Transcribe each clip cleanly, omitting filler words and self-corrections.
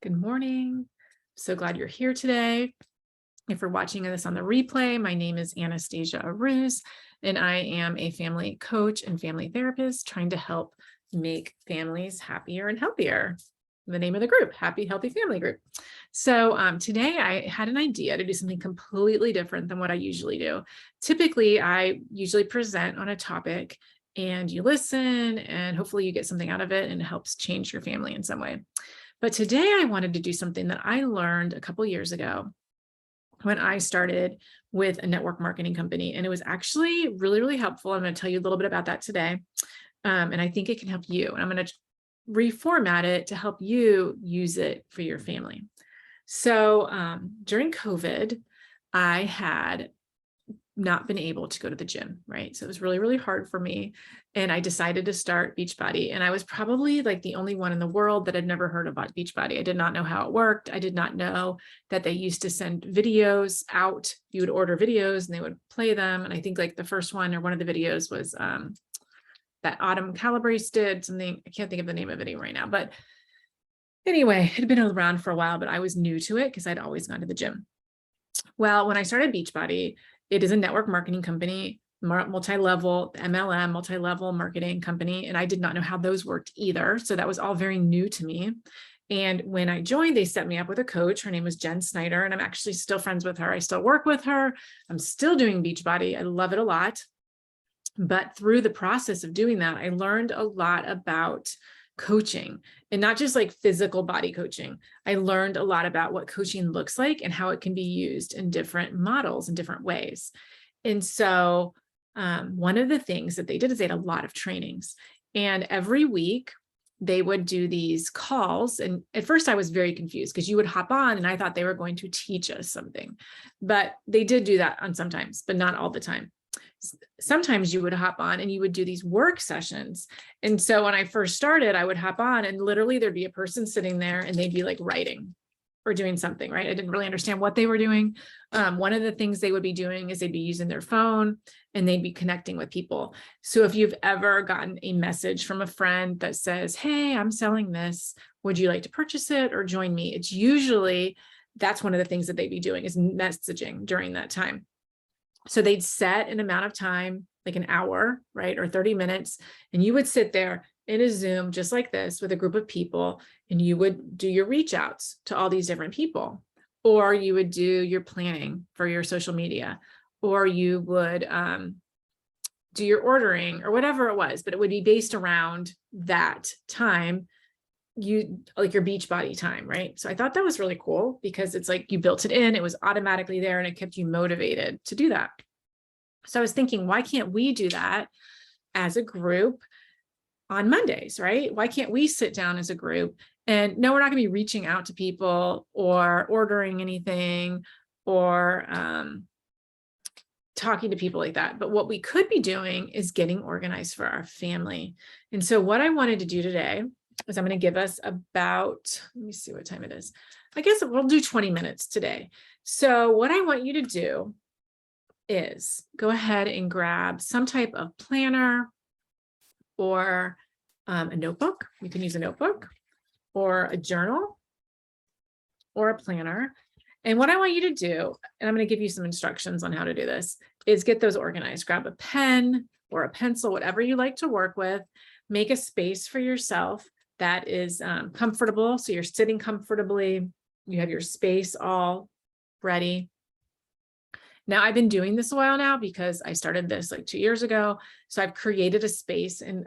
Good morning. So glad you're here today. If you're watching this on the replay, my name is Anastasia Arauz, and I am a family coach and family therapist trying to help make families happier and healthier. The name of the group, Happy Healthy Family Group. So today I had an idea to do something completely different than what I usually do. Typically, I usually present on a topic and you listen and hopefully you get something out of it and it helps change your family in some way. But today I wanted to do something that I learned a couple years ago when I started with a network marketing company. And it was actually really, really helpful. I'm going to tell you a little bit about that today. And I think it can help you. And I'm going to reformat it to help you use it for your family. So during COVID, I had not been able to go to the gym, right? So it was really, really hard for me. And I decided to start Beachbody. And I was probably like the only one in the world that had never heard about Beachbody. I did not know how it worked. I did not know that they used to send videos out. You would order videos and they would play them. And I think like the first one or one of the videos was that Autumn Calabrese did something. I can't think of the name of it right now, but anyway, it had been around for a while, but I was new to it because I'd always gone to the gym. Well, when I started Beachbody, it is a network marketing company, multi-level MLM, multi-level marketing company. And I did not know how those worked either. So that was all very new to me. And when I joined, they set me up with a coach. Her name was Jen Snyder, and I'm actually still friends with her. I still work with her. I'm still doing Beachbody. I love it a lot. But through the process of doing that, I learned a lot about coaching, and not just like physical body coaching. I learned a lot about what coaching looks like and how it can be used in different models in different ways. And so one of the things that they did is they had a lot of trainings, and every week they would do these calls. And at first I was very confused because you would hop on and I thought they were going to teach us something, but they did do that on sometimes, but not all the time. Sometimes you would hop on and you would do these work sessions. And so when I first started, I would hop on and literally there'd be a person sitting there and they'd be like writing or doing something, right? I didn't really understand what they were doing. One of the things they would be doing is they'd be using their phone and they'd be connecting with people. So if you've ever gotten a message from a friend that says, hey, I'm selling this, would you like to purchase it or join me? It's usually, that's one of the things that they'd be doing is messaging during that time. So they'd set an amount of time, like an hour, right? Or 30 minutes. And you would sit there in a Zoom just like this with a group of people, and you would do your reach outs to all these different people, or you would do your planning for your social media, or you would do your ordering or whatever it was, but it would be based around that time, you like your Beachbody time, right? So I thought that was really cool because it's like you built it in, it was automatically there and it kept you motivated to do that. So I was thinking, why can't we do that as a group on Mondays, right? Why can't we sit down as a group? And no, we're not going to be reaching out to people or ordering anything or talking to people like that. But what we could be doing is getting organized for our family. And so what I wanted to do today is I'm going to give us about, let me see what time it is. I guess we'll do 20 minutes today. So what I want you to do is go ahead and grab some type of planner or a notebook. You can use a notebook or a journal or a planner. And what I want you to do, and I'm going to give you some instructions on how to do this, is get those organized. Grab a pen or a pencil, whatever you like to work with. Make a space for yourself that is comfortable. So you're sitting comfortably, you have your space all ready. Now I've been doing this a while now because I started this like 2 years ago. So I've created a space in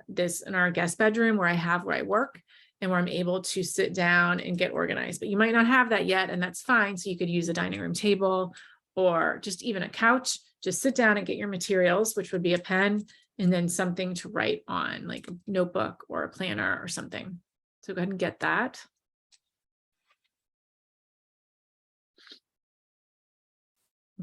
our guest bedroom where I work and where I'm able to sit down and get organized, but you might not have that yet. And that's fine. So you could use a dining room table or just even a couch, just sit down and get your materials, which would be a pen, and then something to write on, like a notebook or a planner or something. So go ahead and get that.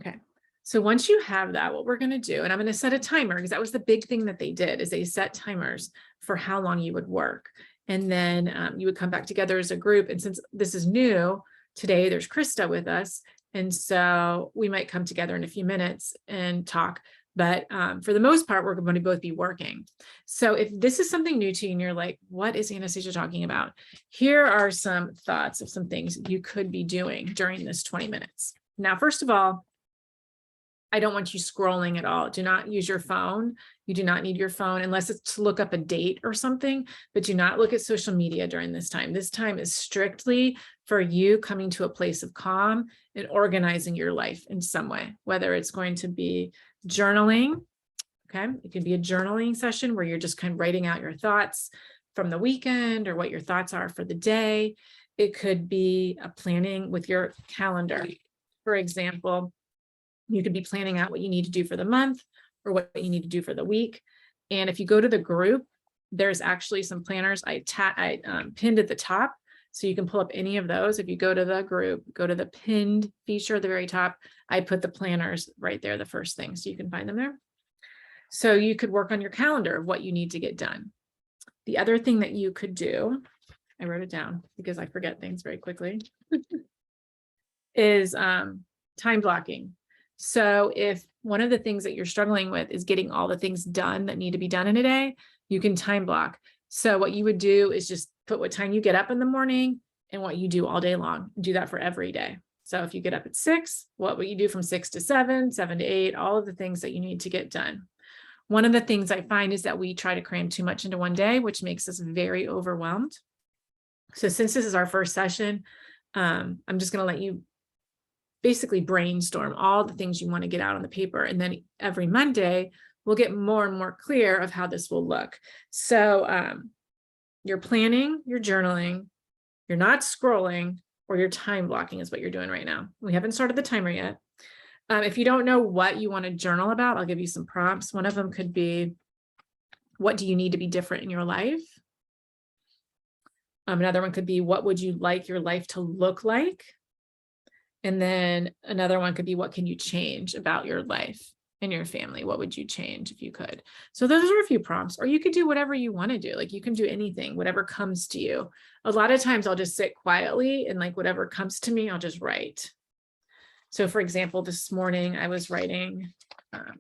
Okay. So once you have that, what we're going to do, and I'm going to set a timer because that was the big thing that they did, is they set timers for how long you would work. And then you would come back together as a group. And since this is new, today there's Krista with us. And so we might come together in a few minutes and talk. But for the most part, we're going to both be working. So if this is something new to you and you're like, what is Anastasia talking about? Here are some thoughts of some things you could be doing during this 20 minutes. Now, first of all, I don't want you scrolling at all. Do not use your phone. You do not need your phone unless it's to look up a date or something, but do not look at social media during this time. This time is strictly for you coming to a place of calm and organizing your life in some way, whether it's going to be journaling. Okay. It could be a journaling session where you're just kind of writing out your thoughts from the weekend or what your thoughts are for the day. It could be a planning with your calendar. For example, you could be planning out what you need to do for the month or what you need to do for the week. And if you go to the group, there's actually some planners I pinned at the top. So you can pull up any of those. If you go to the group, go to the pinned feature at the very top, I put the planners right there, the first thing, so you can find them there. So you could work on your calendar of what you need to get done. The other thing that you could do, I wrote it down because I forget things very quickly, is time blocking. So if one of the things that you're struggling with is getting all the things done that need to be done in a day, you can time block. So what you would do is just put what time you get up in the morning and what you do all day long. Do that for every day. So if you get up at 6, what will you do from 6 to 7, 7 to 8, all of the things that you need to get done. One of the things I find is that we try to cram too much into one day, which makes us very overwhelmed. So since this is our first session, I'm just going to let you basically brainstorm all the things you want to get out on the paper. And then every Monday, we'll get more and more clear of how this will look. So you're planning, you're journaling, you're not scrolling, or you're time blocking is what you're doing right now. We haven't started the timer yet. If you don't know what you want to journal about, I'll give you some prompts. One of them could be, what do you need to be different in your life? Another one could be, what would you like your life to look like? And then another one could be, what can you change about your life and your family? What would you change if you could? So those are a few prompts, or you could do whatever you want to do. Like you can do anything, whatever comes to you. A lot of times I'll just sit quietly and like whatever comes to me, I'll just write. So for example, this morning I was writing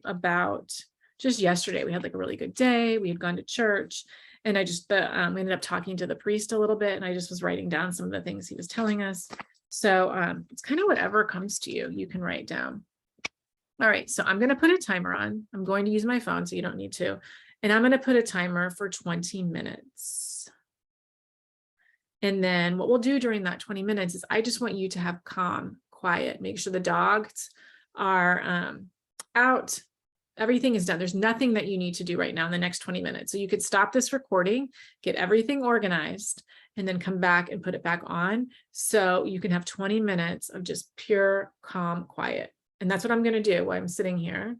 about just yesterday, we had like a really good day. We had gone to church and I just we ended up talking to the priest a little bit and I just was writing down some of the things he was telling us. So it's kind of whatever comes to you, you can write down. All right, so I'm going to put a timer on. I'm going to use my phone, so you don't need to. And I'm going to put a timer for 20 minutes. And then what we'll do during that 20 minutes is I just want you to have calm, quiet, make sure the dogs are out. Everything is done. There's nothing that you need to do right now in the next 20 minutes. So you could stop this recording, get everything organized, and then come back and put it back on. So you can have 20 minutes of just pure, calm, quiet. And that's what I'm going to do while I'm sitting here.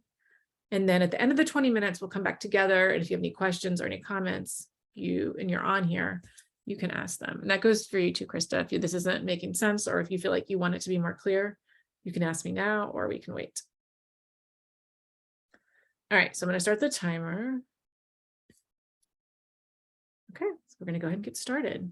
And then at the end of the 20 minutes, we'll come back together. And if you have any questions or any comments, you're on here, you can ask them. And that goes for you too, Krista. If this isn't making sense, or if you feel like you want it to be more clear, you can ask me now, or we can wait. All right, so I'm going to start the timer. Okay, so we're going to go ahead and get started.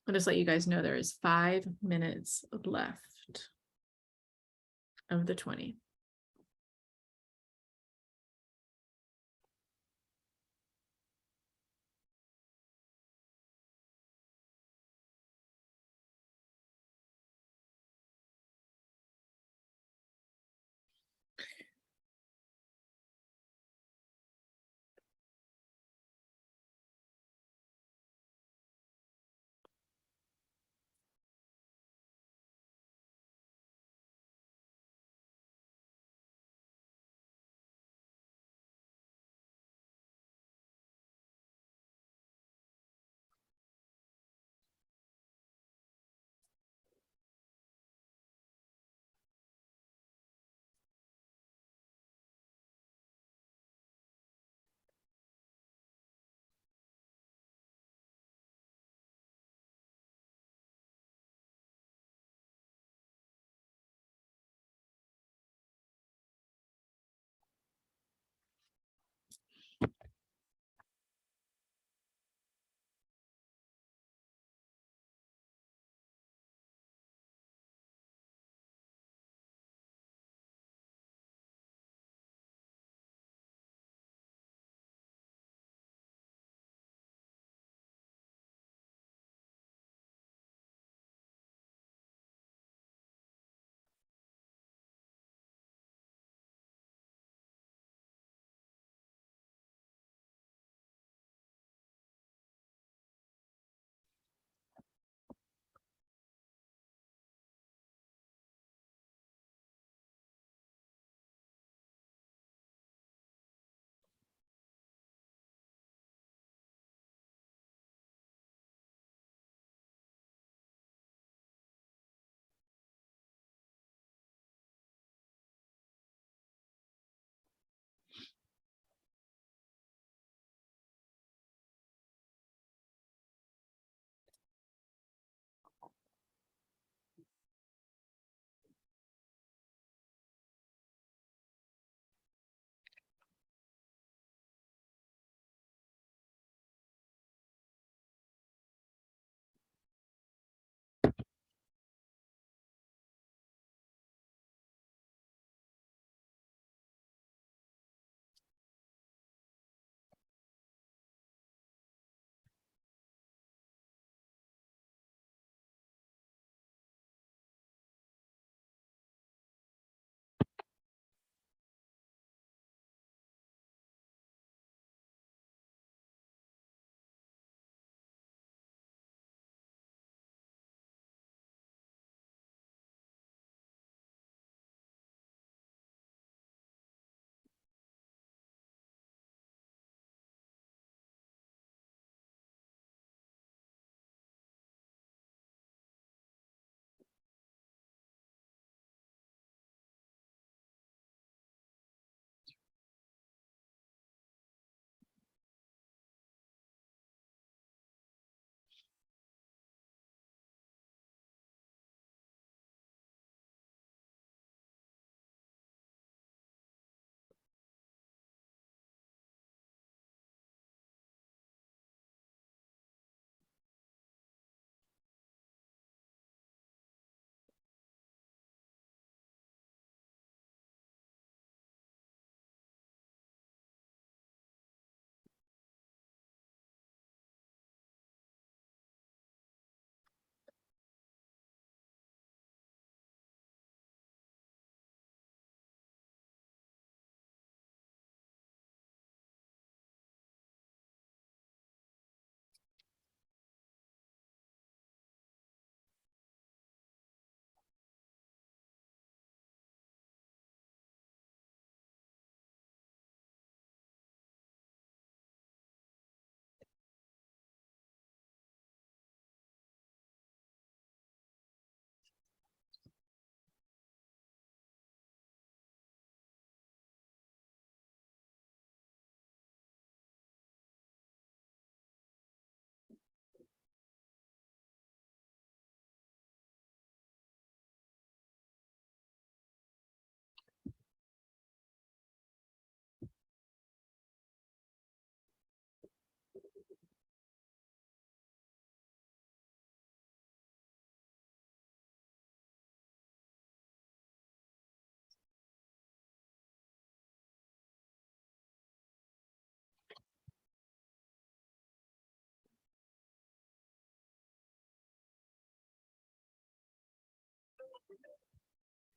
I'll just let you guys know there is 5 minutes left of the 20.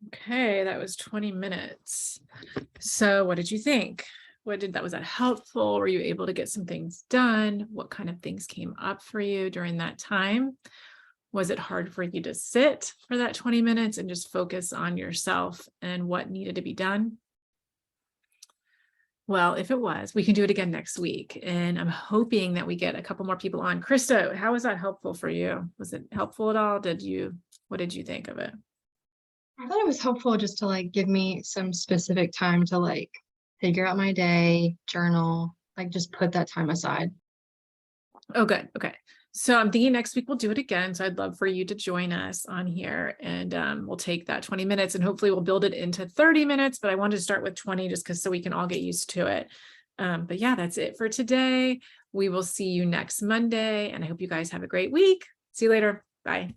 Okay, that was 20 minutes. So what did you think? Was that helpful? Were you able to get some things done? What kind of things came up for you during that time? Was it hard for you to sit for that 20 minutes and just focus on yourself and what needed to be done? Well, if it was, we can do it again next week. And I'm hoping that we get a couple more people on. Krista, how was that helpful for you? Was it helpful at all? What did you think of it? I thought it was helpful just to like give me some specific time to like figure out my day, journal, like just put that time aside. Oh, good. Okay. So I'm thinking next week we'll do it again. So I'd love for you to join us on here and we'll take that 20 minutes and hopefully we'll build it into 30 minutes, but I wanted to start with 20 just because so we can all get used to it. But yeah, that's it for today. We will see you next Monday and I hope you guys have a great week. See you later. Bye.